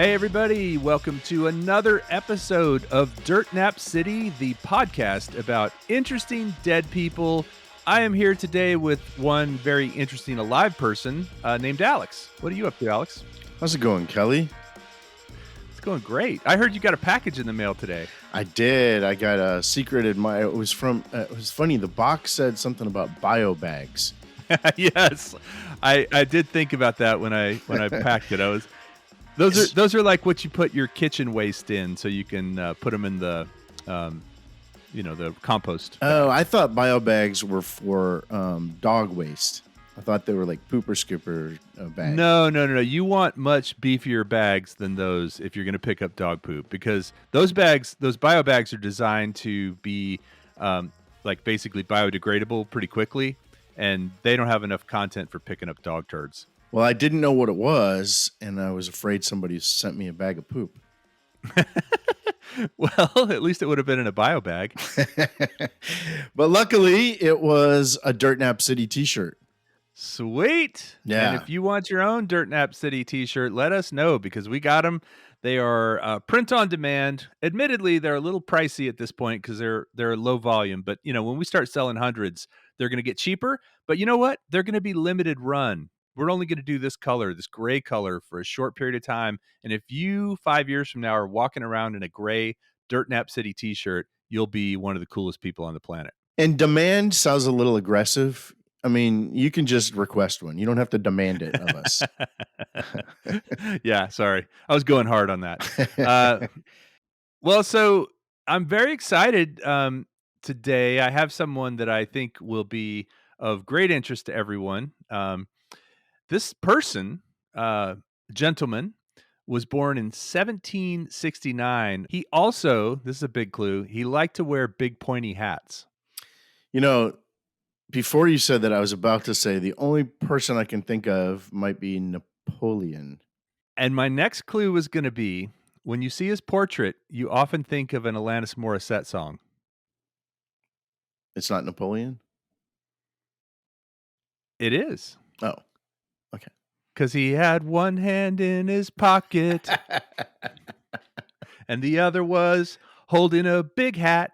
Hey, everybody, welcome to another episode of Dirt Nap City, the podcast about interesting dead people. I am here today with one very interesting alive person named Alex. What are you up to, Alex? How's it going, Kelly? It's going great. I heard you got a package in the mail today. I did. I got a secret admirer. It was from. It was funny. The box said something about bio bags. Yes, I did think about that when I packed it. Those are like what you put your kitchen waste in, so you can put them in the the compost bag. Oh, I thought bio bags were for dog waste. I thought they were like pooper scooper bags. No. You want much beefier bags than those if you're going to pick up dog poop, because those bio bags are designed to be like basically biodegradable pretty quickly, and they don't have enough content for picking up dog turds. Well, I didn't know what it was, and I was afraid somebody sent me a bag of poop. Well, at least it would have been in a bio bag. But luckily, it was a Dirt Nap City t-shirt. Sweet. Yeah. And if you want your own Dirt Nap City t-shirt, let us know, because we got them. They are print on demand. Admittedly, they're a little pricey at this point because they're low volume. But, when we start selling hundreds, they're going to get cheaper. But you know what? They're going to be limited run. We're only going to do this color, this gray color, for a short period of time. And if you 5 years from now are walking around in a gray Dirt Nap City t-shirt, you'll be one of the coolest people on the planet. And demand sounds a little aggressive. I mean, you can just request one. You don't have to demand it of us. Yeah, sorry. I was going hard on that. Well, so I'm very excited today. I have someone that I think will be of great interest to everyone. This person, gentleman, was born in 1769. He also, this is a big clue, he liked to wear big pointy hats. Before you said that, I was about to say the only person I can think of might be Napoleon. And my next clue was going to be, when you see his portrait, you often think of an Alanis Morissette song. It's not Napoleon? It is. Oh, okay. Because he had one hand in his pocket and the other was holding a big hat.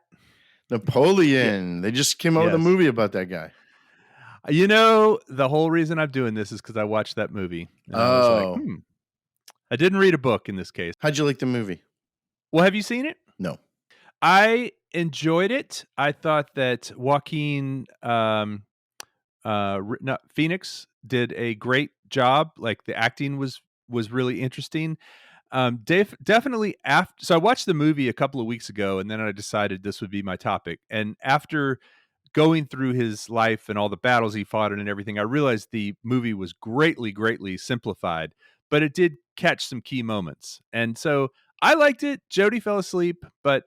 Napoleon. Yeah. They just came out with a movie about that guy. The whole reason I'm doing this is because I watched that movie. And I was like, I didn't read a book in this case. How'd you like the movie? Well, have you seen it? No. I enjoyed it. I thought that Joaquin Phoenix did a great job. Like, the acting was really interesting. Definitely after. So I watched the movie a couple of weeks ago, and then I decided this would be my topic. And after going through his life and all the battles he fought in and everything, I realized the movie was greatly, greatly simplified, but it did catch some key moments. And so I liked it. Jody fell asleep, but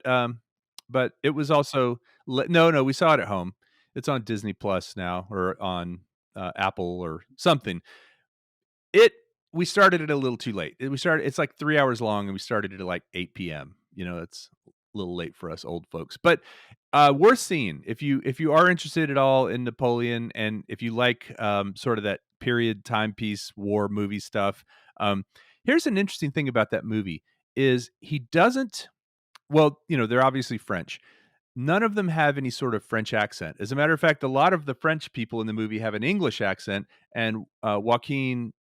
it was also no. We saw it at home. It's on Disney Plus now, or on Apple or something. We started it a little too late. It's like 3 hours long, and we started it at like 8 p.m. It's a little late for us old folks, but worth seeing if you are interested at all in Napoleon, and if you like sort of that period timepiece war movie stuff. Here's an interesting thing about that movie is he doesn't. Well, they're obviously French. None of them have any sort of French accent. As a matter of fact, a lot of the French people in the movie have an English accent, and Joaquin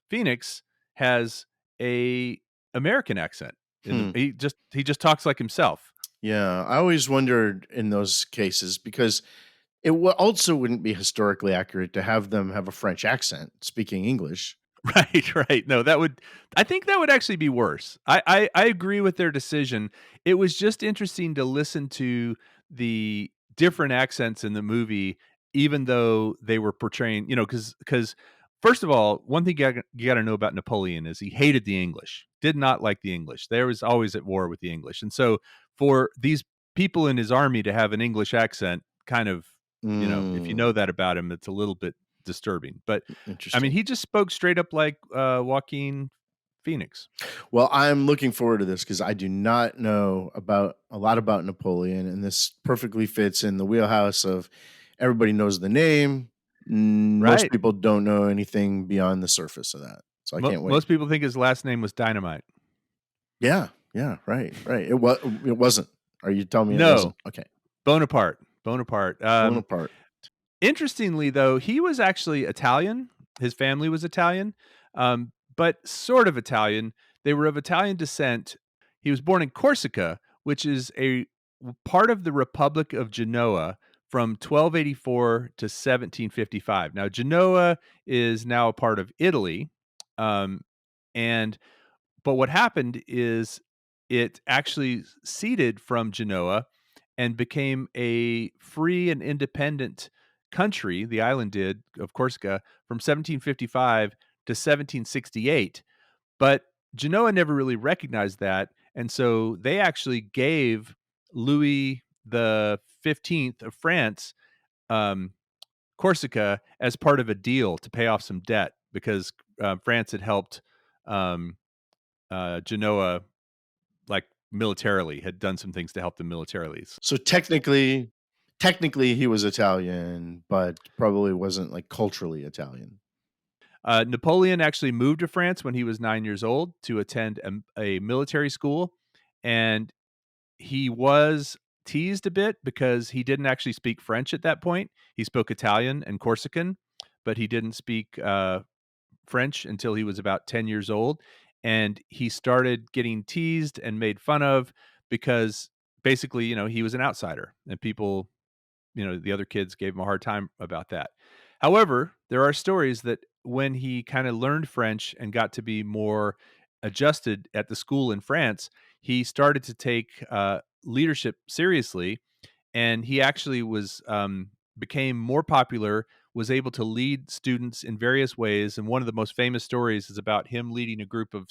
Phoenix has a American accent. He just talks like himself. Yeah, I always wondered in those cases, because it also wouldn't be historically accurate to have them have a French accent speaking English. Right. No, I think that would actually be worse. I agree with their decision. It was just interesting to listen to the different accents in the movie, even though they were portraying, because first of all, one thing you got to know about Napoleon is he hated the English, did not like the English. There was always at war with the English. And so for these people in his army to have an English accent, kind of, if you know that about him, it's a little bit disturbing. But I mean, he just spoke straight up like Joaquin Phoenix. Well, I'm looking forward to this because I do not know a lot about Napoleon, and this perfectly fits in the wheelhouse of everybody knows the name. Most people don't know anything beyond the surface of that. So I can't wait. Most people think his last name was Dynamite. Yeah, yeah, right, right. It wasn't. Are you telling me it No, wasn't? Okay. Bonaparte. Bonaparte. Bonaparte. Interestingly, though, he was actually Italian. His family was Italian, but sort of Italian. They were of Italian descent. He was born in Corsica, which is part of the Republic of Genoa from 1284 to 1755. Now, Genoa is now a part of Italy, um, and but what happened is it actually ceded from Genoa and became a free and independent country, the island did, of Corsica, from 1755 to 1768. But Genoa never really recognized that, and so they actually gave Louis the 15th of France, um, Corsica as part of a deal to pay off some debt because, France had helped, um, Genoa, like, militarily, had done some things to help them militarily. So technically he was Italian, but probably wasn't like culturally Italian. Napoleon actually moved to France when he was 9 years old to attend a military school, and he was teased a bit because he didn't actually speak French at that point. He spoke Italian and Corsican, but he didn't speak, French until he was about 10 years old, and he started getting teased and made fun of because basically, he was an outsider, and people, the other kids gave him a hard time about that. However, there are stories that when he kinda learned French and got to be more adjusted at the school in France, he started to take, leadership seriously, and he actually became more popular, was able to lead students in various ways, and one of the most famous stories is about him leading a group of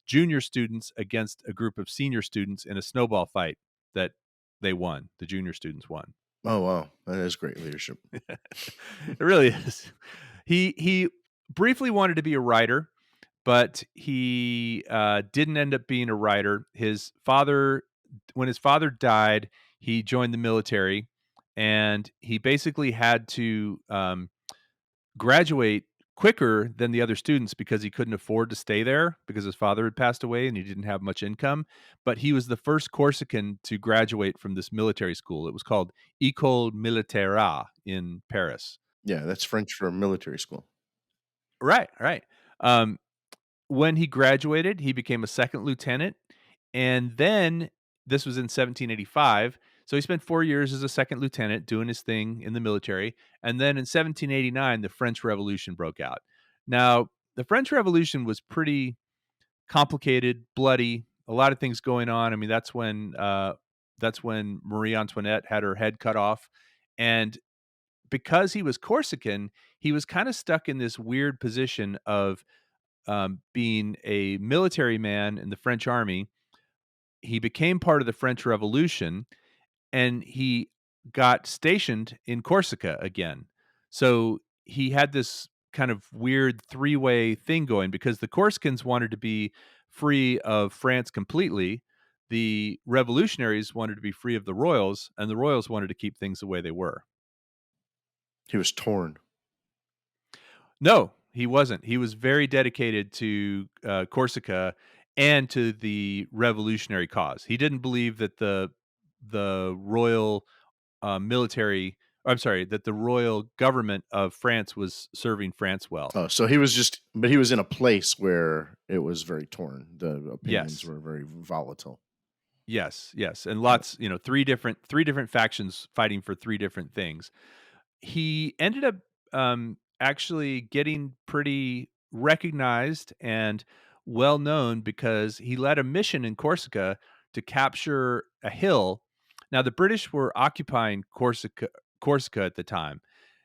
junior students against a group of senior students in a snowball fight that they won. The junior students won. Oh wow, that is great leadership. It really is. He briefly wanted to be a writer, but he, didn't end up being a writer. His father When his father died, he joined the military, and he basically had to, graduate quicker than the other students because he couldn't afford to stay there because his father had passed away and he didn't have much income. But he was the first Corsican to graduate from this military school. It was called École Militaire in Paris. Yeah, that's French for military school. Right, right. Um, when he graduated, he became a second lieutenant, and then this was in 1785. So he spent 4 years as a second lieutenant doing his thing in the military, and then in 1789, the French Revolution broke out. Now, the French Revolution was pretty complicated, bloody, a lot of things going on. I mean, that's when Marie Antoinette had her head cut off, and because he was Corsican, he was kinda stuck in this weird position of, being a military man in the French army. He became part of the French Revolution, and he got stationed in Corsica again. So he had this kind of weird three-way thing going because the Corsicans wanted to be free of France completely, the revolutionaries wanted to be free of the royals, and the royals wanted to keep things the way they were. He was torn. No, he wasn't. He was very dedicated to, Corsica and to the revolutionary cause. He didn't believe that the royal, military I'm sorry, that the royal government of France was serving France well. Oh, so he was just but he was in a place where it was very torn. The opinions Yes. were very volatile. Yes, yes, and Got it. lots 3 different factions fighting for 3 different things. He ended up, actually getting pretty recognized and well known because he led a mission in Corsica to capture a hill. Now, the British were occupying Corsica at the time.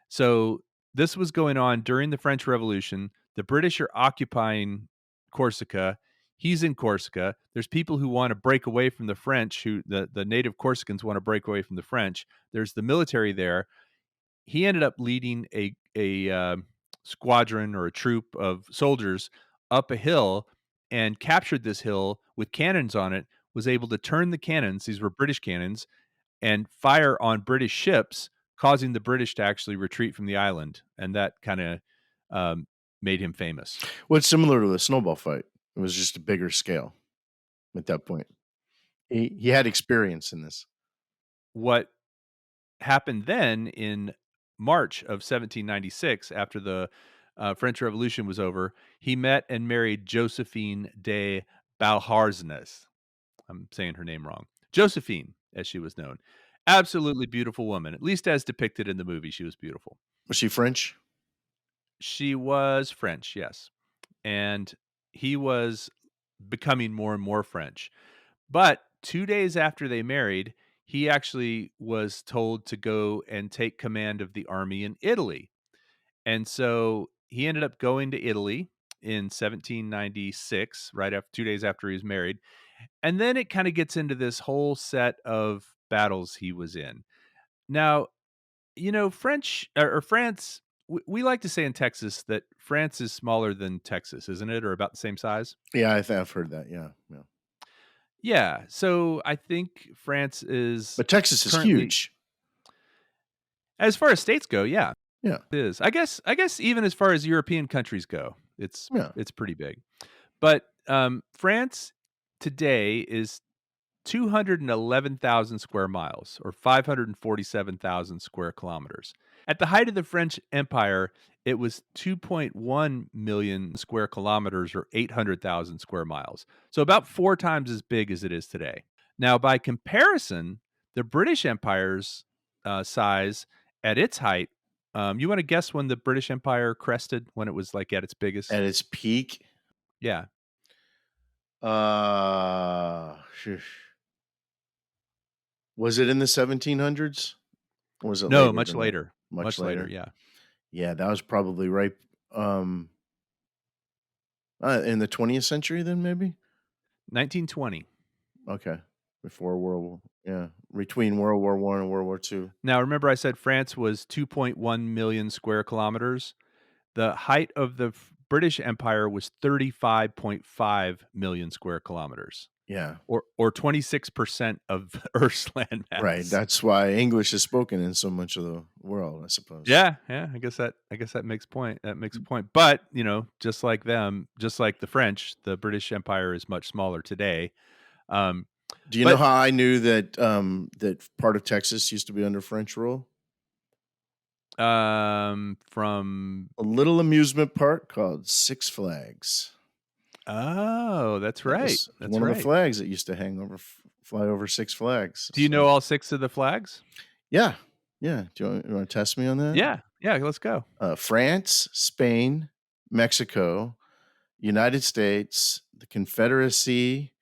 So, this was going on during the French Revolution. The British are occupying Corsica. He's in Corsica. There's people who wanna break away from the French, who the native Corsicans wanna break away from the French. There's the military there. He ended up leading a squadron or a troop of soldiers up a hill and captured this hill with cannons on it, was able to turn the cannons, these were British cannons, and fire on British ships, causing the British to actually retreat from the island, and that kinda, made him famous. Well, it's similar to the snowball fight. It was just a bigger scale at that point. He had experience in this. What happened then in March of 1796, after the French Revolution was over, he met and married Josephine de Beauharnais. I'm saying her name wrong. Josephine, as she was known. Absolutely beautiful woman, at least as depicted in the movie, she was beautiful. Was she French? She was French, yes, and he was becoming more and more French. But 2 days after they married, he actually was told to go and take command of the army in Italy, and so he ended up going to Italy in 1796, right after 2 days after he was married, and then it kinda gets into this whole set of battles he was in. Now, French or France, we like to say in Texas that France is smaller than Texas, isn't it? Or about the same size? Yeah, I've heard that. Yeah, yeah. Yeah, so I think France is But Texas is currently, huge. as far as states go, yeah, Yeah, it is. I guess even as far as European countries go, it's yeah. it's pretty big. But, France today is 211,000 square miles, or 547,000 square kilometers. At the height of the French Empire, it was 2.1 million square kilometers, or 800,000 square miles. So about 4 times as big as it is today. Now, by comparison, the British Empire's size at its height, you want to guess when the British Empire crested, when it was like at its biggest? At its peak, Yeah. shush. Was it in the 1700s? Or was it No, later much than that? later. Much Much later. later? Yeah. Yeah, that was probably right, um, in the 20th century then maybe? 1920. Okay. Before World War, yeah, between World War One and World War Two. Now, remember I said France was 2.1 million square kilometers? The height of the British Empire was 35.5 million square kilometers, Yeah, or 26% of Earth's land right, mass. that's why English is spoken in so much of the world, I suppose. Yeah, yeah, I guess that makes a point. But, just like them, just like the French, the British Empire is much smaller today. Um, Do you know but how I knew that, that part of Texas used to be under French rule? from A little amusement park called Six Flags. Oh, that's That right. was That's one of the right. flags that used to hang over fly over Six Flags, Do you so know all 6 of the flags? yeah, yeah. Do you wanna test me on that? Yeah, yeah, let's go. France, Spain, Mexico, United States, the Confederacy,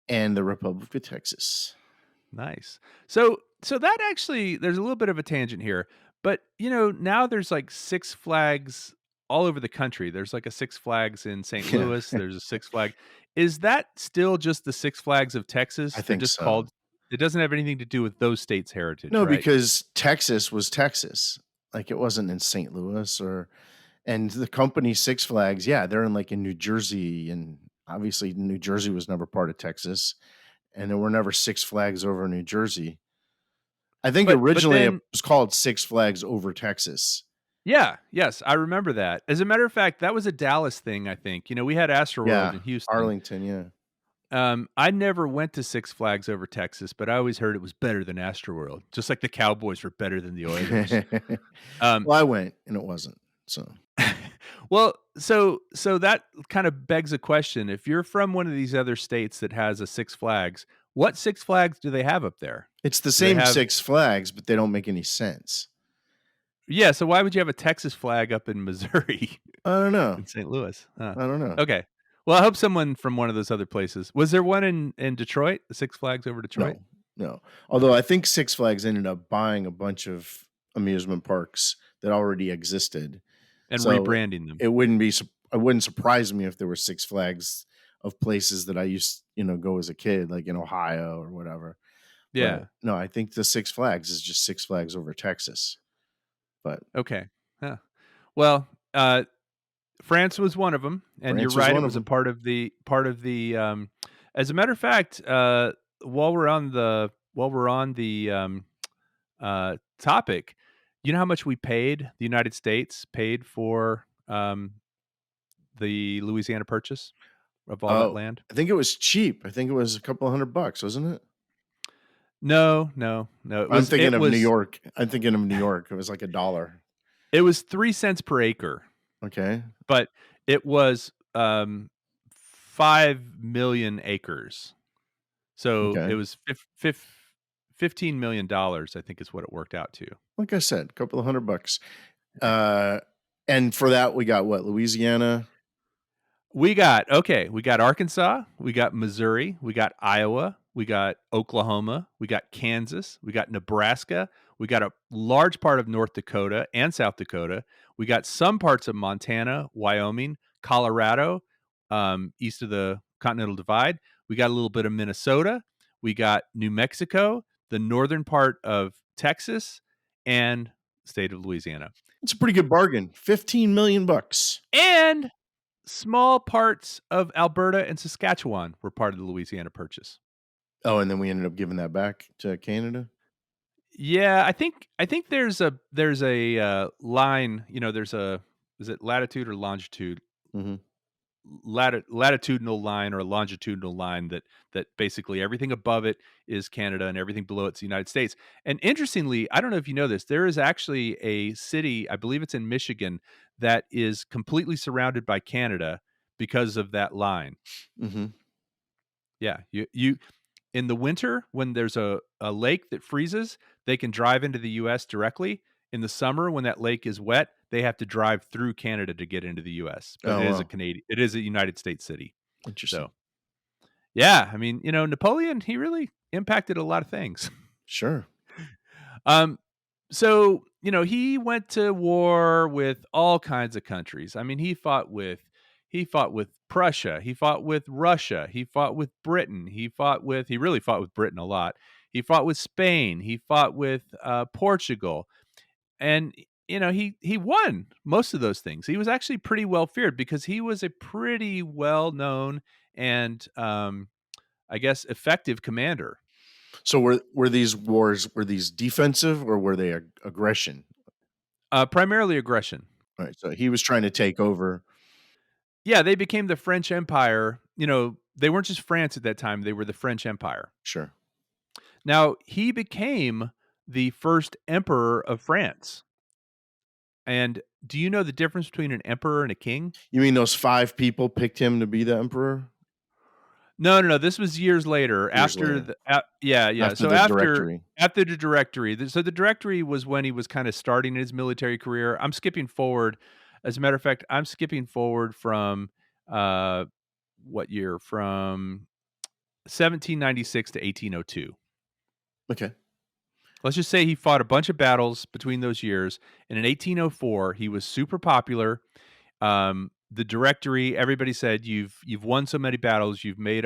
and the Republic of Texas. Nice. So that actually, there's a little bit of a tangent here, but, now there's, like, Six Flags all over the country. There's, like, a Six Flags in St. Yeah, Louis, there's a Six Flag. Is that still just the Six Flags of I Texas? They're think just so. called, it doesn't have anything to do with those states' heritage, No, right? because Texas was Texas. Like, it wasn't in St. Louis or and the company Six Flags, yeah, they're in New Jersey, and obviously New Jersey was never part of Texas, and there were never Six Flags over New Jersey. I think But originally it then, was called Six Flags over Texas. yeah, yes, I remember that. As a matter of fact, that was a Dallas thing, I think. We had Astroworld Yeah, in Houston. Arlington, yeah. I never went to Six Flags over Texas, but I always heard it was better than Astroworld, just like the Cowboys were better than the Oilers. Um, Well, I went and it wasn't, so well, so that kind of begs a question. If you're from one of these other states that has a Six Flags, what Six Flags do they have up there? it's the Do they same have Six Flags, but they don't make any sense. Yeah, so why would you have a Texas flag up in Missouri, I don't know. in St. Louis? Huh. I don't know. Okay. Well, I hope someone from one of those other places. Was there one in Detroit? The Six Flags over Detroit? No, no. Although I think Six Flags ended up buying a bunch of amusement parks that already existed. And So rebranding them. it wouldn't be it wouldn't surprise me if there were Six Flags of places that I used, go as a kid, like in Ohio or whatever. But Yeah. no, I think the Six Flags is just Six Flags over Texas. But Okay. Huh. Well, France was one of them, and you're France was right, it one of was a them. part of the, as a matter of fact, while we're on the topic, You know how much we paid, the United States paid for, the Louisiana Purchase of all that Oh, land? I think it was cheap. I think it was a couple $100, wasn't it? No, no, no, it I'm was it thinking of New was York. I'm thinking of New York. It was like a dollar. it was 3 cents per acre, Okay. but it was, 5,000,000 acres. So, it Okay. was $15,000,000, I think is what it worked out to. Like I said, a couple of $100. Uh, and for that, we got what? Louisiana? We got Arkansas, we got Missouri, we got Iowa, we got Oklahoma, we got Kansas, we got Nebraska, we got a large part of North Dakota and South Dakota. We got some parts of Montana, Wyoming, Colorado, east of the Continental Divide. We got a little bit of Minnesota. We got New Mexico, the northern part of Texas, and state of Louisiana. It's a pretty good bargain. 15,000,000 bucks. And small parts of Alberta and Saskatchewan were part of the Louisiana Purchase. Oh, and then we ended up giving that back to Canada? Yeah, I think there's a, line, there's a is it latitude or longitude? Mhm. Latitudinal line or a longitudinal line that basically everything above it is Canada and everything below it's the United States. And interestingly, I don't know if you know this, there is actually a city, I believe it's in Michigan, that is completely surrounded by Canada because of that line. Mhm. Yeah, you in the winter, when there's a lake that freezes, they can drive into the US directly. In the summer, when that lake is wet, they have to drive through Canada to get into the US, but Oh, wow. It is a United States city. Interesting. So, yeah, I mean, Napoleon, he really impacted a lot of things. Sure. Um, so, he went to war with all kinds of countries. I mean, he fought with Prussia, he fought with Russia, he fought with Britain, he really fought with Britain a lot. He fought with Spain, he fought with Portugal, and he won most of those things. He was actually pretty well feared because he was a pretty well known and I guess effective commander. So were these wars, were these defensive or were they aggression? Primarily aggression. Right, so he was trying to take over. Yeah, they became the French Empire. They weren't just France at that time, they were the French Empire. Sure. Now, he became the first emperor of France. And do you know the difference between an emperor and a king? You mean those 5 people picked him to be the emperor? No, no, no, this was years later Years after later, the yeah, yeah. after So the after Directory. after the Directory, so the Directory was when he was kinda starting his military career. I'm skipping forward. As a matter of fact, I'm skipping forward from, uh, what year? From 1796 to 1802. Okay. Let's just say he fought a bunch of battles between those years, and in 1804, he was super popular. The Directory, everybody said, "You've won so many battles, you've made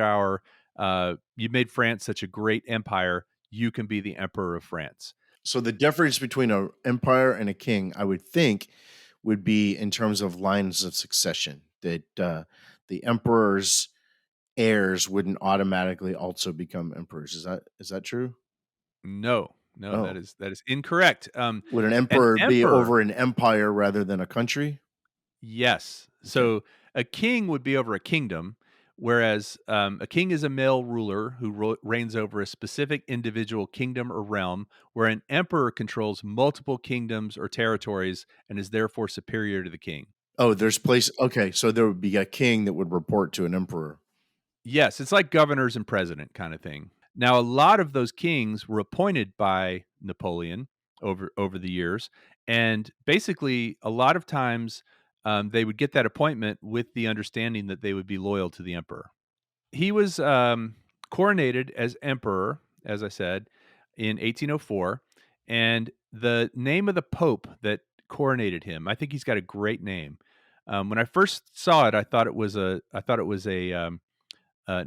France such a great empire, you can be the emperor of France." So the difference between a empire and a king, I would think, would be in terms of lines of succession, that, the emperor's heirs wouldn't automatically also become emperors. Is that true? No, no, that Oh. is that is incorrect. Would an An emperor be emperor over an empire rather than a country? Yes. Okay. So a king would be over a kingdom, whereas a king is a male ruler who reigns over a specific individual kingdom or realm, where an emperor controls multiple kingdoms or territories and is therefore superior to the king. Oh, there's place okay, so there would be a king that would report to an emperor. Yes, it's like governors and president kind of thing. Now, a lot of those kings were appointed by Napoleon over the years, and basically, a lot of times they would get that appointment with the understanding that they would be loyal to the emperor. He was coronated as emperor, as I said, in 1804, and the name of the pope that coronated him, I think he's got a great name. When I first saw it, I thought it was an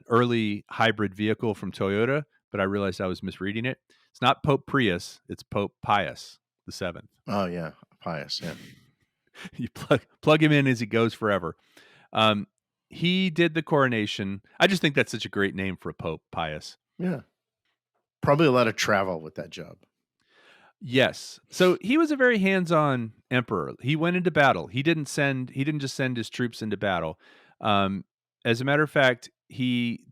early hybrid vehicle from Toyota, but I realized I was misreading it. It's not Pope Prius, it's Pope Pius the Seventh. Oh, yeah, pious, yeah. You plug him in as he goes forever. Um, he did the coronation. I just think that's such a great name for a pope, Pius. Yeah. Probably a lot of travel with that job. Yes. So he was a very hands-on emperor. He went into battle. He didn't just send his troops into battle. Um, as a matter of fact, he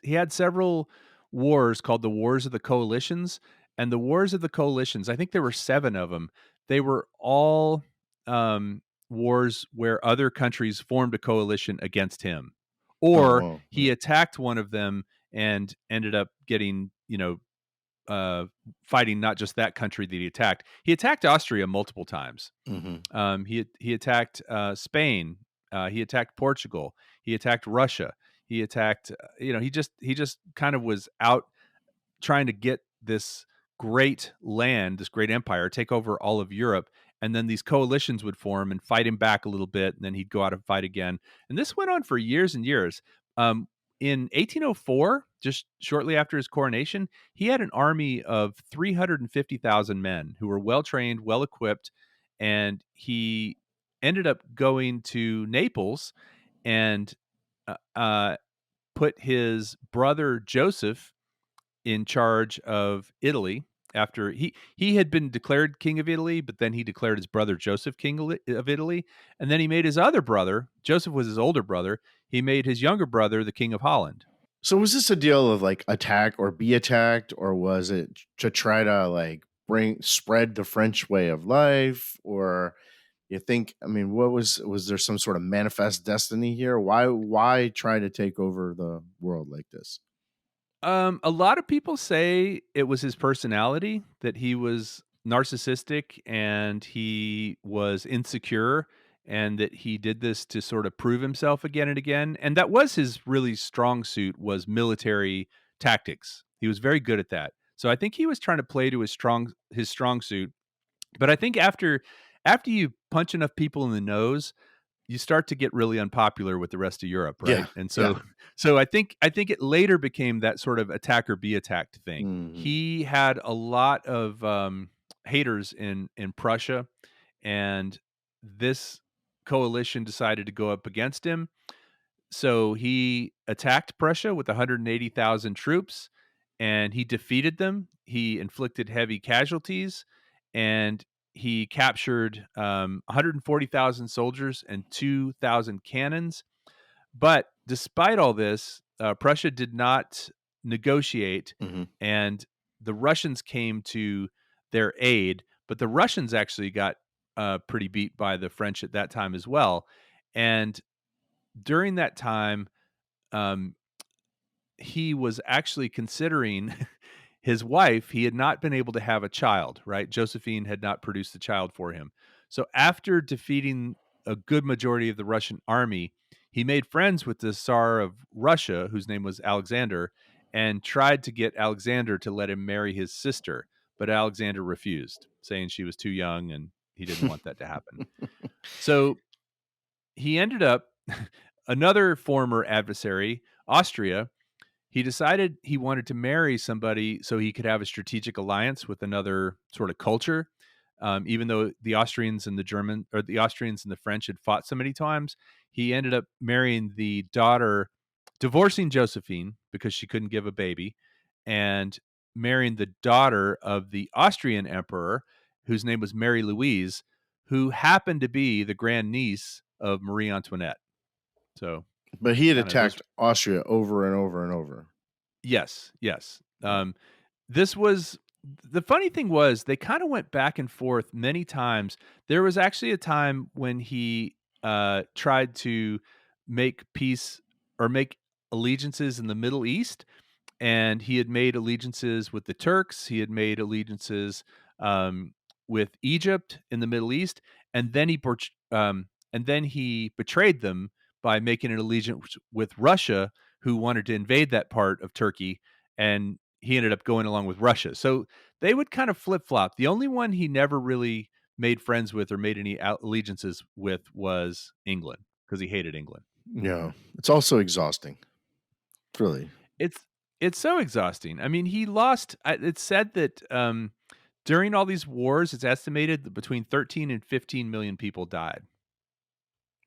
had several wars called the Wars of the Coalitions, and the Wars of the Coalitions, I think there were 7 of them. They were all wars where other countries formed a coalition against him. Oh, Or wow. he attacked one of them and ended up getting, uh, fighting not just that country that he attacked. He attacked Austria multiple times. Mhm. He attacked Spain. He attacked Portugal. He attacked Russia. He attacked. He just kind of was out trying to get this great land, this great empire, take over all of Europe, and then these coalitions would form and fight him back a little bit, and then he'd go out and fight again. And this went on for years and years. Um, in 1804, just shortly after his coronation, he had an army of 350,000 men who were well trained, well equipped, and he ended up going to Naples and uh, uh, put his brother Joseph in charge of Italy after he had been declared king of Italy, but then he declared his brother Joseph king of Italy, and then he made his other brother, Joseph was his older brother, he made his younger brother the king of Holland. So was this a deal of like attack or be attacked, or was it to try to like bring spread the French way of life? Or you think, I mean, was there some sort of manifest destiny here? Why try to take over the world like this? A lot of people say it was his personality, that he was narcissistic and he was insecure and that he did this to sort of prove himself again and again. And that was his really strong suit was military tactics. He was very good at that. So I think he was trying to play to his strong suit. But I think after you punch enough people in the nose, you start to get really unpopular with the rest of Europe, Yeah, right? And yeah. so I think it later became that sort of attack or be attacked thing. Mhm. He had a lot of haters in Prussia, and this coalition decided to go up against him. So he attacked Prussia with 180,000 troops and he defeated them. He inflicted heavy casualties and he captured 140,000 soldiers and 2,000 cannons. But despite all this, Prussia did not negotiate Mhm. and the Russians came to their aid. But the Russians actually got pretty beat by the French at that time as well. And during that time, um, he was actually considering his wife. He had not been able to have a child, right? Josephine had not produced a child for him. So after defeating a good majority of the Russian army, he made friends with the Tsar of Russia, whose name was Alexander, and tried to get Alexander to let him marry his sister. But Alexander refused, saying she was too young and he didn't want that to happen. So he ended up another former adversary, Austria, he decided he wanted to marry somebody so he could have a strategic alliance with another sort of culture. Even though the Austrians and the French had fought so many times, he ended up marrying the daughter, divorcing Josephine because she couldn't give a baby, and marrying the daughter of the Austrian emperor, whose name was Mary Louise, who happened to be the grandniece of Marie Antoinette. So, But he had kind of those. attacked Austria over and over and over. Yes, yes. Yeah. This was the funny thing was they kinda went back and forth many times. There was actually a time when he, tried to make peace or make allegiances in the Middle East, and he had made allegiances with the Turks, he had made allegiances, with Egypt in the Middle East, and then he betrayed them by making an allegiance with Russia, who wanted to invade that part of Turkey, and he ended up going along with Russia. So they would kind of flip-flop. The only one he never really made friends with or made any allegiances with was England, because he hated England. Yeah. It's also exhausting. Really. It's it's so exhausting. I mean, he lost it's said that, during all these wars, it's estimated that between 13 and 15 million people died.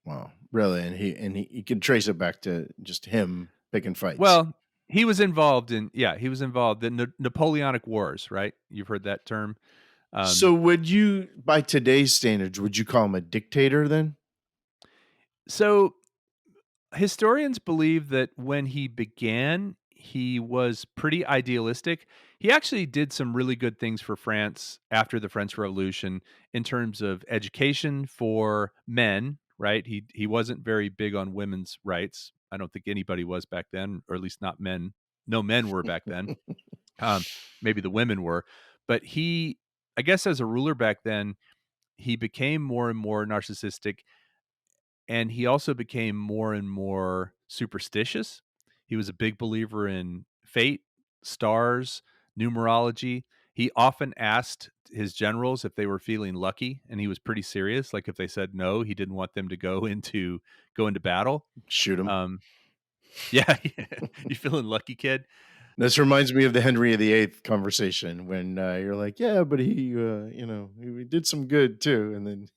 Wow. Really. And he could trace it back to just him picking fights. Well, he was involved in the Napoleonic Wars, right? You've heard that term? Um, So would you, by today's standards, would you call him a dictator then? so historians believe that when he began, he was pretty idealistic. He actually did some really good things for France after the French Revolution in terms of education for men, right? He wasn't very big on women's rights. I don't think anybody was back then, or at least not men. No men were back then. Um, Maybe the women were, but he, I guess, as a ruler back then, he became more and more narcissistic, and he also became more and more superstitious. He was a big believer in fate, stars, numerology. He often asked his generals if they were feeling lucky, and he was pretty serious. Like if they said no, he didn't want them to go into battle. Shoot him. Um, yeah, you feeling lucky, kid? This reminds me of the Henry VIII conversation when, you're like, "Yeah, but he, he did some good too," and then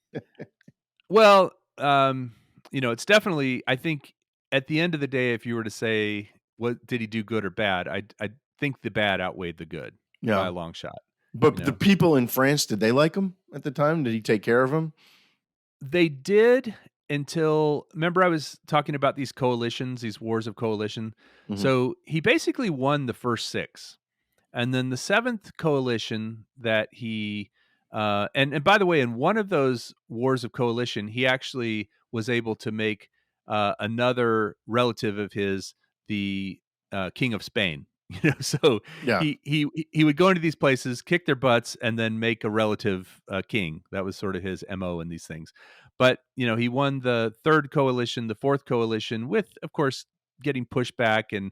Well, it's definitely. I think at the end of the day, if you were to say what did he do good or bad, I think the bad outweighed the good by yeah. a long shot. You But the know, people in France, did they like him at the time? Did he take care of them? they did until remember I was talking about these coalitions, these wars of coalition. Mhm. So he basically won the first six. And then the seventh coalition that he and by the way, in one of those wars of coalition, he actually was able to make another relative of his the king of Spain. So Yeah. he would go into these places, kick their butts, and then make a relative king. That was sort of his mo in these things. But he won the third coalition, the fourth coalition, with of course getting pushback and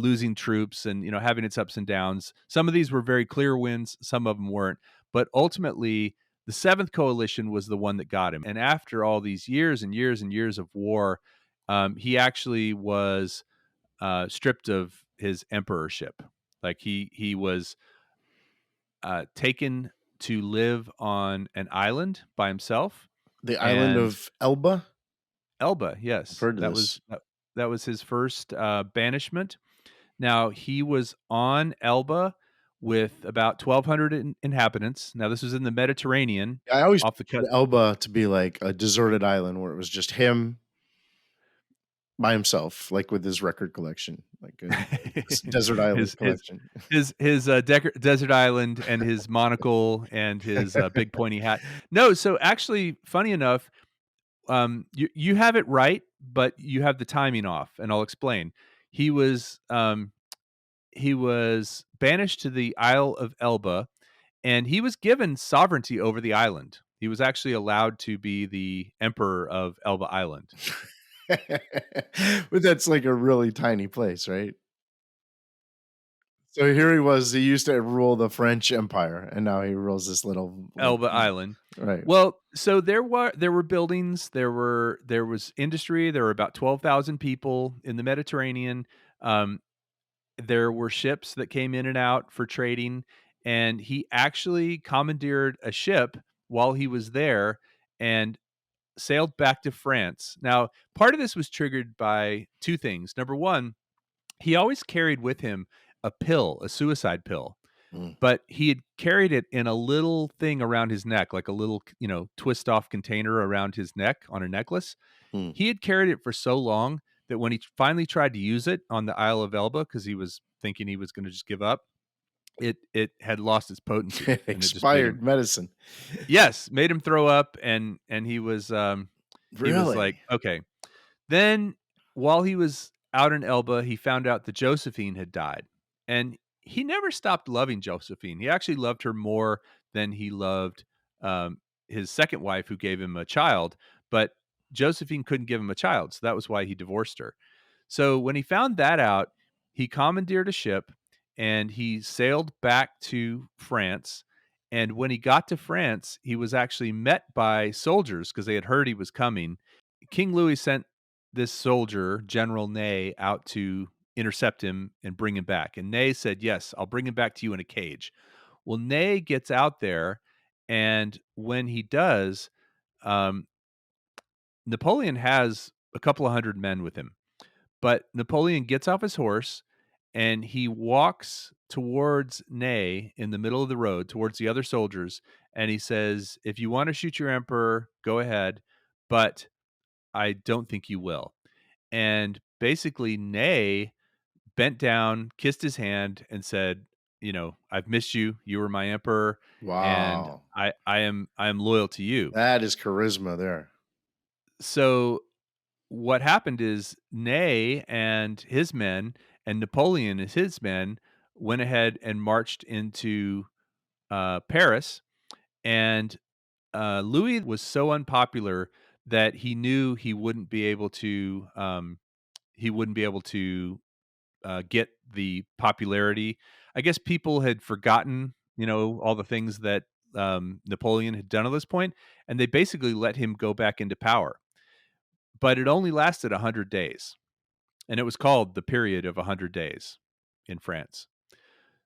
losing troops and having its ups and downs. Some of these were very clear wins, some of them weren't. But ultimately, the seventh coalition was the one that got him. And after all these years and years and years of war, he actually was stripped of his emperorship. Like he was taken to live on an island by himself. The island And of Elba? Elba, I've yes, heard of this. that was his first banishment. Now, he was on Elba with about 1,200 inhabitants. Now, this was in the Mediterranean I always off the pictured cut. Elba to be like a deserted island where it was just him by himself, like with his record collection, like a desert island his his collection. desert island and his monocle and his big pointy hat. No, so actually, funny enough, you have it right, but you have the timing off, and I'll explain. He was um, he was banished to the Isle of Elba, and he was given sovereignty over the island. He was actually allowed to be the emperor of Elba Island. But that's like a really tiny place, right? So here he was, he used to rule the French Empire, and now he rules this little, like Elba Island. right. Well, so there were buildings, there was industry, there were about 12,000 people in the Mediterranean. Um, there were ships that came in and out for trading, and he actually commandeered a ship while he was there and sailed back to France. Now, part of this was triggered by two things. Number one, he always carried with him a pill, a suicide pill, Mm, but he had carried it in a little thing around his neck, like a little, twist off container around his neck on a necklace. mm. He had carried it for so long that when he finally tried to use it on the Isle of Elba, because he was thinking he was going to just give up, it had lost its potency, and it just made him, Expired medicine. yes, made him throw up, and he was like, Really? okay. Then, while he was out in Elba, he found out that Josephine had died, and he never stopped loving Josephine. He actually loved her more than he loved, his second wife who gave him a child, but Josephine couldn't give him a child, so that was why he divorced her. So, when he found that out, he commandeered a ship, and he sailed back to France, and when he got to France, he was actually met by soldiers because they had heard he was coming. King Louis sent this soldier, General Ney, out to intercept him and bring him back. And Ney said, "Yes, I'll bring him back to you in a cage." Well, Ney gets out there, and when he does, um, Napoleon has a couple of hundred men with him. But Napoleon gets off his horse and he walks towards Ney in the middle of the road towards the other soldiers, and he says, "If you wanna shoot your emperor, go ahead, but I don't think you will." And basically, Ney bent down, kissed his hand, and said, "I've missed you. You were my emperor, and Wow. I am loyal to you." That is charisma there. So what happened is Ney and his men and Napoleon and his men went ahead and marched into Paris, and Louis was so unpopular that he knew he wouldn't be able to get the popularity. I guess people had forgotten, all the things that Napoleon had done at this point, and they basically let him go back into power. But it only lasted 100 days, and it was called the period of 100 days in France.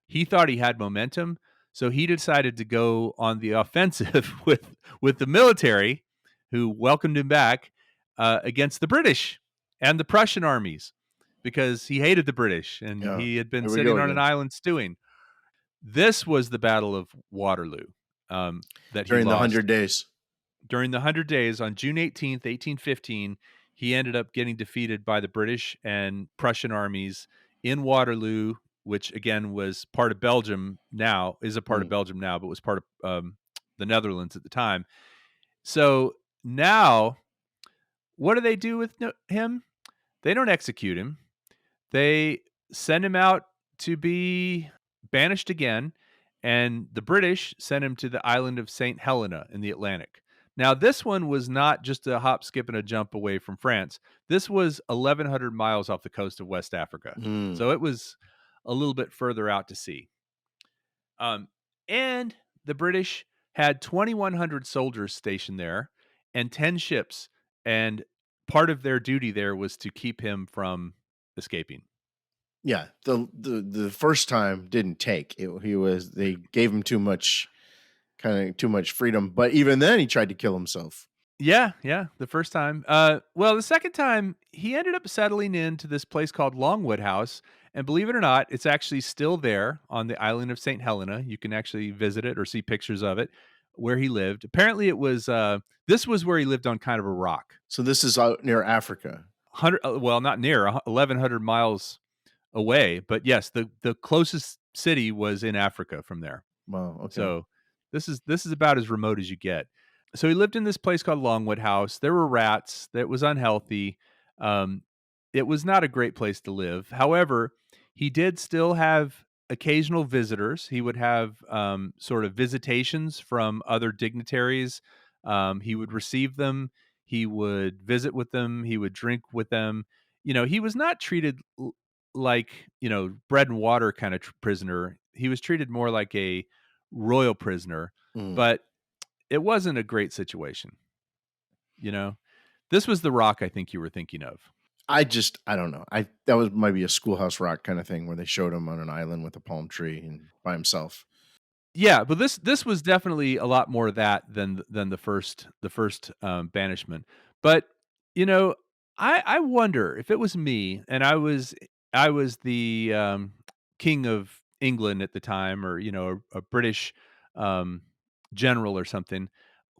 He thought he had momentum, so he decided to go on the offensive with the military, who welcomed him back against the British and the Prussian armies because he hated the British and Yeah. he had been Here we go sitting on an again. island stewing. This was the Battle of Waterloo that he During the 100 lost. days. During the 100 days on June 18th, 1815, he ended up getting defeated by the British and Prussian armies in Waterloo, which again was part of Belgium now, is a part of Mm. Belgium now, but was part of the Netherlands at the time. So now, what do they do with him? They don't execute him. They send him out to be banished again, and the British sent him to the island of St. Helena in the Atlantic. Now, this one was not just a hop, skip, and a jump away from France. This was 1,100 miles off the coast of West Africa. Mm. So it was a little bit further out to sea. Um, and the British had 2,100 soldiers stationed there and 10 ships. And part of their duty there was to keep him from escaping. Yeah, the first time didn't take. They gave him too much kinda too much freedom, but even then he tried to kill himself. Yeah, yeah, the first time. Well, the second time, he ended up settling into this place called Longwood House, and believe it or not, it's actually still there on the island of St. Helena. You can actually visit it or see pictures of it where he lived. Apparently, this was where he lived on kind of a rock. So this is out near Africa. 100 well, not near, 1,100 miles away, but yes, the closest city was in Africa from there. Wow, okay. So, this is about as remote as you get. So he lived in this place called Longwood House. There were rats. That was unhealthy. Um, it was not a great place to live. However, he did still have occasional visitors. He would have sort of visitations from other dignitaries. He would receive them. He would visit with them. He would drink with them. He was not treated like bread and water kind of prisoner. He was treated more like a royal prisoner, Mm. but it wasn't a great situation, you know? This was the Rock I think you were thinking of. I don't know. I That was maybe a Schoolhouse Rock kinda thing where they showed him on an island with a palm tree and by himself. Yeah, but this was definitely a lot more of that than the first banishment. But, you know, I wonder if it was me and I was the, king of England at the time or, a British, um, general or something,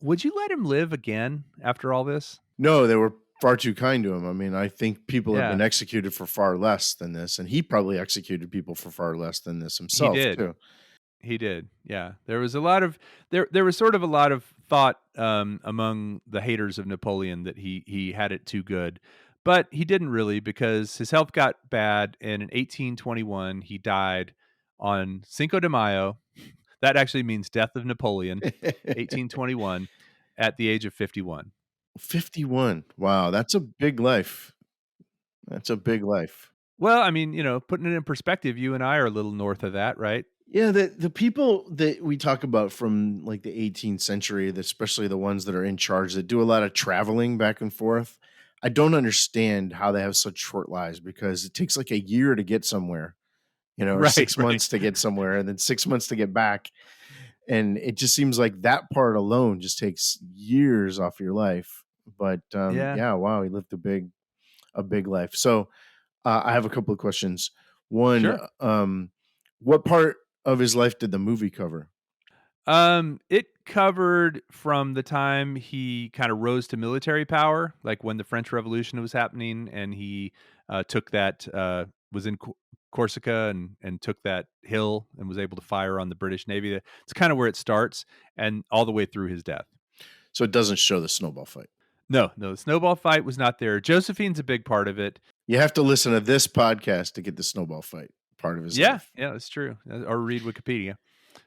would you let him live again after all this? No, they were far too kind to him. I mean, I think people have been Yeah. executed for far less than this, and he probably executed people for far less than this He himself did. too. He did. Yeah. There was a lot of there was sort of a lot of thought among the haters of Napoleon that he had it too good. But he didn't really because his health got bad and in 1821 he died on Cinco de Mayo. That actually means death of Napoleon, 1821 at the age of 51. 51. Wow, that's a big life. That's a big life. Well, I mean, putting it in perspective, you and I are a little north of that, right? Yeah, the people that we talk about from, like, the 18th century, especially the ones that are in charge that do a lot of traveling back and forth, I don't understand how they have such short lives because it takes, like, a year to get somewhere, or Right, 6 right. months to get somewhere, and then 6 months to get back, and it just seems like that part alone just takes years off your life, but, Yeah, yeah, wow, he lived a big life. So, I have a couple of questions. One, sure. What part of his life did the movie cover? It covered from the time he kind of rose to military power, like when the French Revolution was happening, and he took that was in Corsica and took that hill and was able to fire on the British Navy. It's kind of where it starts, and all the way through his death. So it doesn't show the snowball fight. No, no, the snowball fight was not there. Josephine's a big part of it. You have to listen to this podcast to get the snowball fight part of his Yeah, life. yeah, that's true. Or read Wikipedia.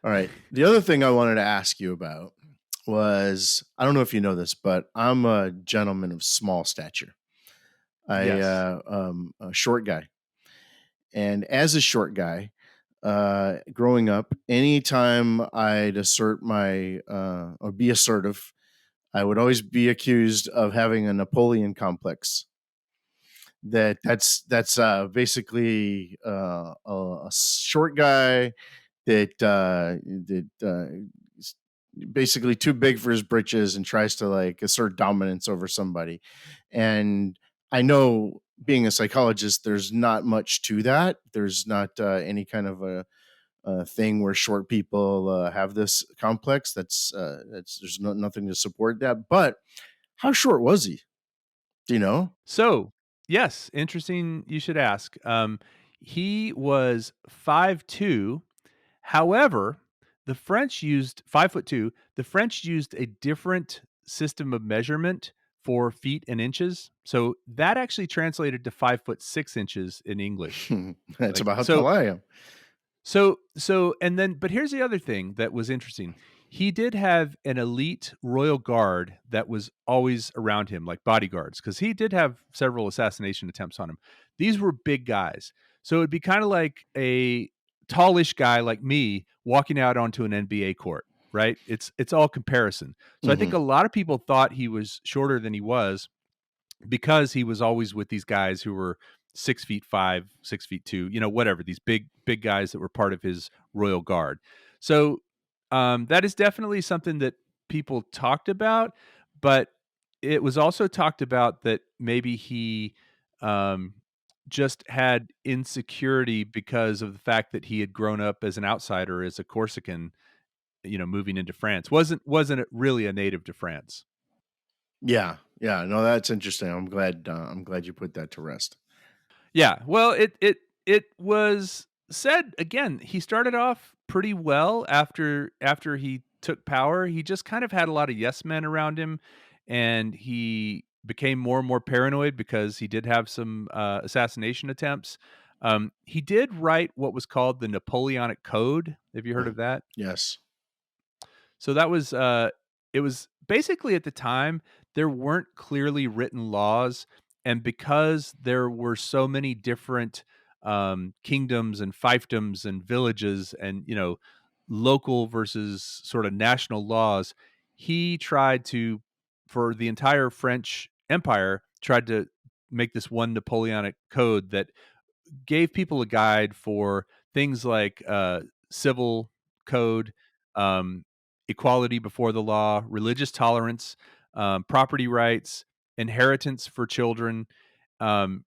All right. The other thing I wanted to ask you about was, I don't know if you know this, but I'm a gentleman of small stature. Yes. A short guy. And as a short guy, growing up, anytime I'd assert my or be assertive, I would always be accused of having a Napoleon complex. That's basically a short guy that is basically too big for his britches and tries to like assert dominance over somebody. And I know, being a psychologist, there's not much to that. There's not any kind of a thing where short people have this complex. That's there's nothing to support that. But how short was he? Do you know? So, yes, interesting you should ask. He was 5'2". However, the French used 5'2". The French used a different system of measurement for feet and inches. So that actually translated to 5'6" in English. That's Like about how so tall I am. and then but here's the other thing that was interesting. He did have an elite royal guard that was always around him, like bodyguards, because he did have several assassination attempts on him. These were big guys. So it'd be kind of like a tallish guy like me walking out onto an NBA court, right? It's all comparison. So I think Hmm. a lot of people thought he was shorter than he was because he was always with these guys who were 6'5", 6'2", whatever, these big guys that were part of his royal guard. So that is definitely something that people talked about, but it was also talked about that maybe he um, just had insecurity because of the fact that he had grown up as an outsider, as a Corsican, moving into France. Wasn't really a native to France. Yeah, yeah. No, that's interesting. I'm glad you put that to rest. Yeah, well, it was said again, he started off pretty well after he took power. He just kind of had a lot of yes men around him, and he became more and more paranoid because he did have some assassination attempts. He did write what was called the Napoleonic Code. Have you heard Mm. of that? Yes. So that was it was basically at the time there weren't clearly written laws, and because there were so many different kingdoms and fiefdoms and villages and local versus sort of national laws, he tried to, for the entire French Empire, tried to make this one Napoleonic code that gave people a guide for things like civil code, um, equality before the law, religious tolerance, property rights, inheritance for children, um,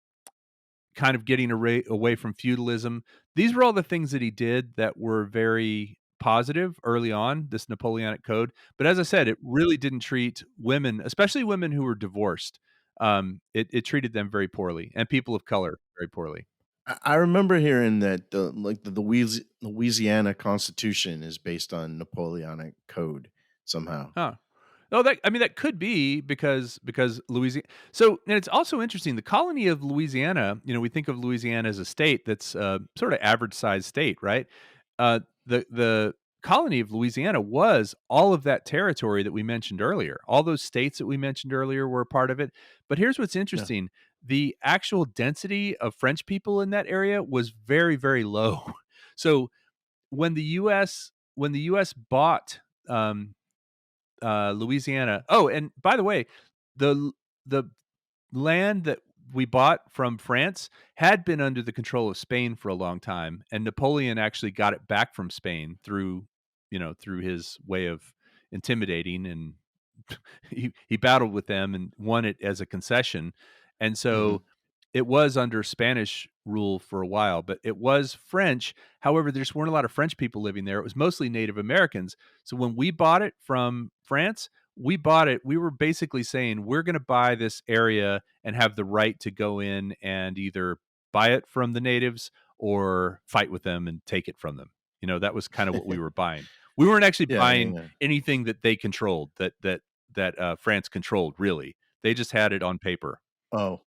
kind of getting away from feudalism. These were all the things that he did that were very positive early on, this Napoleonic Code. But as I said, it really didn't treat women, especially women who were divorced. It treated them very poorly, and people of color very poorly. I remember hearing that the Louisiana Constitution is based on Napoleonic code somehow. Huh. Oh, that I mean, that could be because Louisiana. So, and it's also interesting. The colony of Louisiana. We think of Louisiana as a state that's sort of average sized state, right? The colony of Louisiana was all of that territory that we mentioned earlier. All those states that we mentioned earlier were a part of it. But here's what's Yeah. interesting: the actual density of French people in that area was very, very low. So when the U.S. bought Louisiana. Oh, and by the way, the land that we bought from France had been under the control of Spain for a long time, and Napoleon actually got it back from Spain through his way of intimidating, and he battled with them and won it as a concession. And Mhm. so it was under Spanish rule for a while, but it was French. However, there just weren't a lot of French people living there. It was mostly Native Americans. So when we bought it from France, we were basically saying, "We're gonna buy this area and have the right to go in and either buy it from the natives or fight with them and take it from them." That was kinda what we were buying. We weren't actually Yeah, yeah, buying yeah. anything that they controlled, that France controlled, really. They just had it on paper. Oh,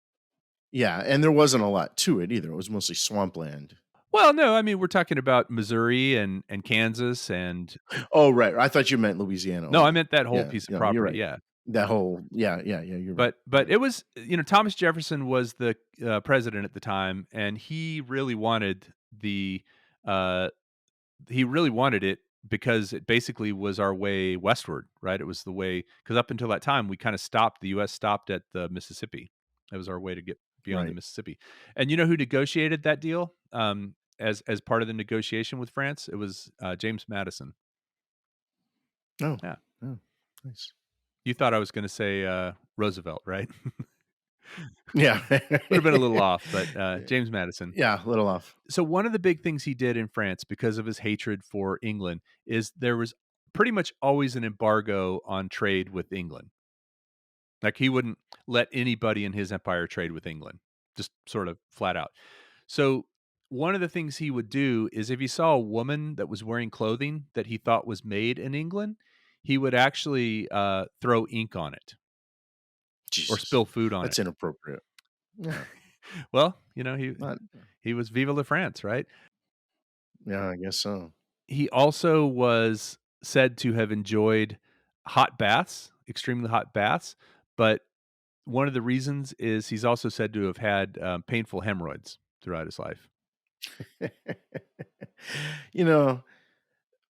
yeah, and there wasn't a lot to it either. It was mostly swampland. Well, no, I mean, we're talking about Missouri and Kansas and Oh, right. I thought you meant Louisiana no, I only. meant that whole Yeah, piece of no, you're property, right. yeah. That whole yeah, yeah, yeah, you're right. But Yeah. it was Thomas Jefferson was the, president at the time, and uh he really wanted it because it basically was our way westward, right? It was the way because up until that time, we kinda stopped the US stopped at the Mississippi. That was our way to get beyond the Right. Mississippi. And you know who negotiated that deal, as part of the negotiation with France? It was, James Madison. Oh, Yeah. oh, nice. You thought I was gonna say, Roosevelt, right? Yeah. Would have been a little off, but, James Madison. Yeah, a little off. So one of the big things he did in France because of his hatred for England is there was pretty much always an embargo on trade with England. Like, he wouldn't let anybody in his empire trade with England, just sort of flat out. So, one of the things he would do is if he saw a woman that was wearing clothing that he thought was made in England, he would actually, throw ink on it or Jesus. spill food on it. That's inappropriate. Yeah, Well, not he was Viva la France, right? yeah, I guess so. He also was said to have enjoyed hot baths, extremely hot baths, but one of the reasons is he's also said to have had, painful hemorrhoids throughout his life. You know,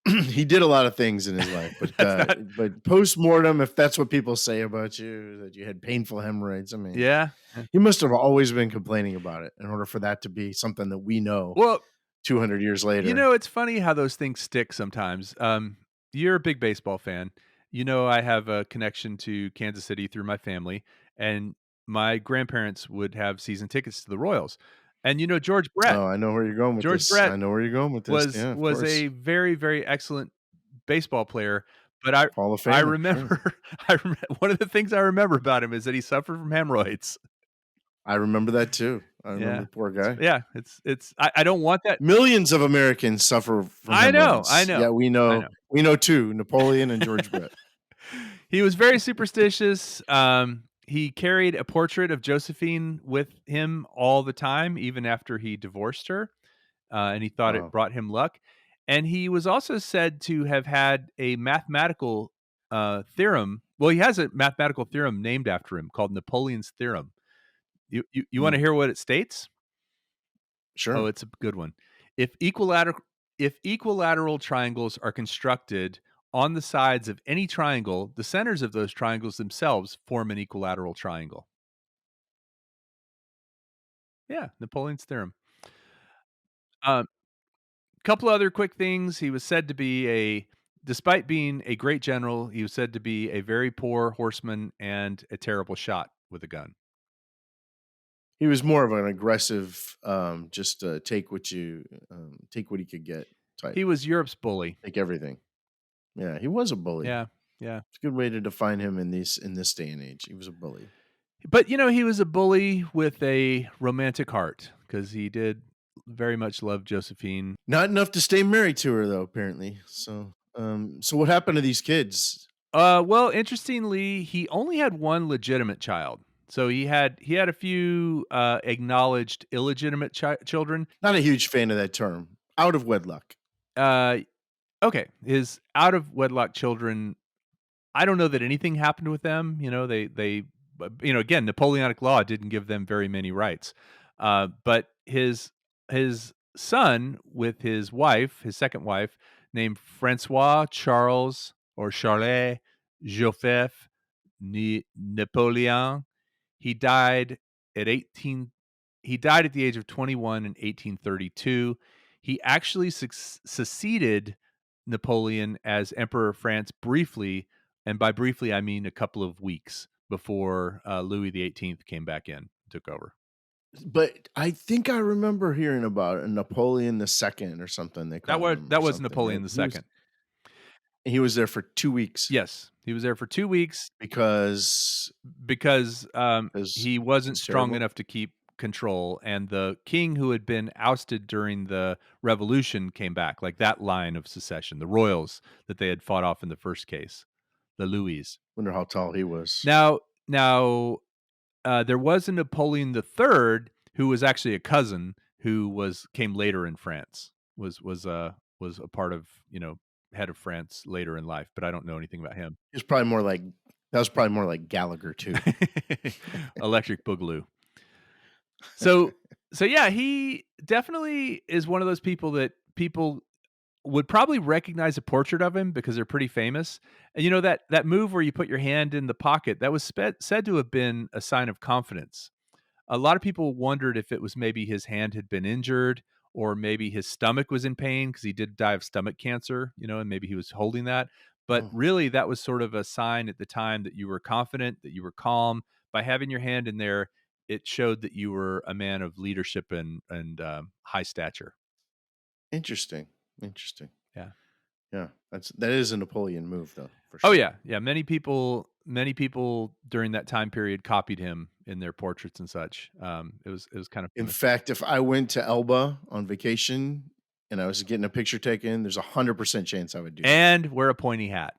he did a lot of things in his life, That's not but post-mortem, if that's what people say about you, that you had painful hemorrhoids, I mean, yeah. he must have always been complaining about it in order for that to be something that we know Well, 200 years later. it's funny how those things stick sometimes. You're a big baseball fan. I have a connection to Kansas City through my family, and my grandparents would have season tickets to the Royals. And Oh, I know where you're going with George this. Brett I know where you're going with this. was Yeah, of was course. a very, very excellent baseball player, but I Hall of I Famer, sure. remember one of the things I remember about him is that he suffered from hemorrhoids. I remember that too. I remember Yeah. the poor guy. Yeah, it's I don't want that. Millions of Americans suffer from I hemorrhoids. know, Yeah, I know. we know 2, Napoleon and George Brett. He was very superstitious. He carried a portrait of Josephine with him all the time, even after he divorced her, and he thought it Wow. brought him luck. And he was also said to have had a mathematical theorem. Well, he has a mathematical theorem named after him called Napoleon's theorem. You want to Mm, hear what it states? Oh, sure. it's a good one. If equilateral if equilateral triangles are constructed on the sides of any triangle, the centers of those triangles themselves form an equilateral triangle. Yeah, Napoleon's theorem. Um, couple other quick things. He was said to be despite being a great general, he was said to be a very poor horseman and a terrible shot with a gun. He was more of an aggressive, just, take what he could get type. He was Europe's bully. Take everything. Yeah, he was a bully. Yeah, yeah. It's a good way to define him in this day and age. He was a bully. But, he was a bully with a romantic heart because he did very much love Josephine. Not enough to stay married to her though, apparently. So what happened to these kids? Well, interestingly, he only had one legitimate child. So he had a few, acknowledged illegitimate children. Not a huge fan of that term. Out of wedlock. Uh, okay, his out of wedlock children, I don't know that anything happened with them. But, again, Napoleonic law didn't give them very many rights. But his son with his second wife, named Francois Charles or Charles Joseph Napoleon, he died at 18. He died at the age of 21 in 1832. He actually succeeded Napoleon as Emperor of France briefly, and by briefly I mean a couple of weeks before Louis the 18th came back in, took over. But I think I remember hearing about a Napoleon II or something, they called him or That was something, right? Napoleon II. He was there for 2 weeks Yes, he was there for 2 weeks because because, because he it wasn't was strong terrible? enough to keep control, and the king who had been ousted during the revolution came back, like that line of succession, the royals that they had fought off in the first case, the Louis. Wonder how tall he was. Now, there was a Napoleon III who was actually a cousin who came later in France, was a part of, head of France later in life, but I don't know anything about him. He was probably more like that was probably more like Gallagher too. Electric Boogaloo. So so yeah, he definitely is one of those people that people would probably recognize a portrait of him because they're pretty famous. And that move where you put your hand in the pocket, that was said to have been a sign of confidence. A lot of people wondered if it was maybe his hand had been injured or maybe his stomach was in pain because he did die of stomach cancer, and maybe he was holding that. But Oh, really, that was sort of a sign at the time that you were confident, that you were calm. By having your hand in there, it showed that you were a man of leadership and high stature. interesting, interesting. Yeah. Yeah, that is a Napoleon move though, for Oh sure. yeah, yeah. Many people during that time period copied him in their portraits and such. It was kind of In funny. fact, if I went to Elba on vacation and I was getting a picture taken, there's a 100% chance I would do that. And wear a pointy hat.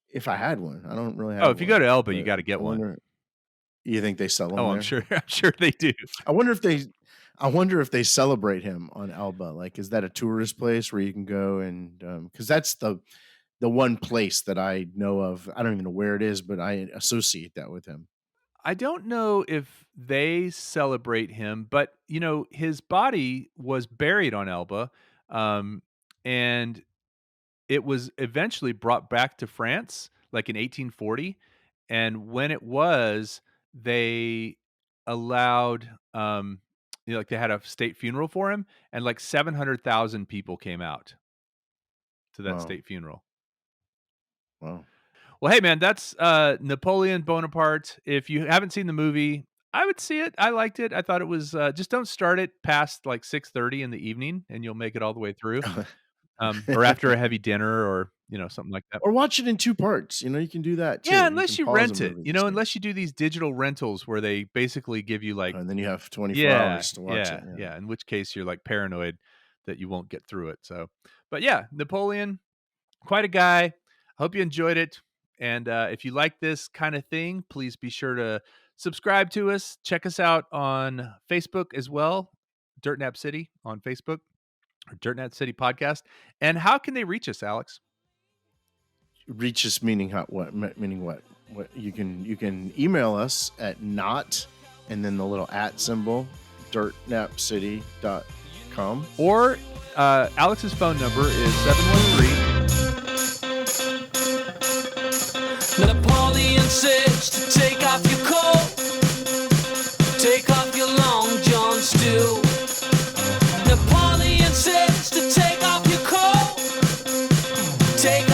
If I had one. I don't really Oh, have if you go one, to Elba, you but got to get I one. wonder, you think they sell them Oh, I'm there? sure. I'm sure they do. I wonder if they I wonder if they celebrate him on Elba. Like, is that a tourist place where you can go and because that's the one place that I know of. I don't even know where it is, but I associate that with him. I don't know if they celebrate him, but his body was buried on Elba, um, and it was eventually brought back to France, like in 1840. And when it was, they allowed, like they had a state funeral for him, and like 700,000 people came out to that Wow. state funeral. Wow. Well, hey man, that's Napoleon Bonaparte. If you haven't seen the movie, I would see it. I liked it. I thought it was just don't start it past like 6:30 in the evening, and you'll make it all the way through. Or after a heavy dinner, or something like that. Or watch it in 2 parts, you can do that Yeah, too. You can unless you pause a rent it, movie these unless days, you do these digital rentals where they basically give you like, and then you have 24 yeah, hours to watch it, yeah, yeah. yeah. In which case you're like paranoid that you won't get through it. So, but yeah, Napoleon, quite a guy. I hope you enjoyed it. And if you like this kind of thing, please be sure to subscribe to us. Check us out on Facebook as well, Dirt Nap City on Facebook, or Dirt Nap City Podcast. And how can they reach us, Alex? Reach us meaning how what? Meaning what? What you can email us at not and then the little at symbol dirtnapcity.com. Or Alex's phone number is 713. Napoleon says to take off your coat, take off your long john stew. Napoleon says to take off your coat, take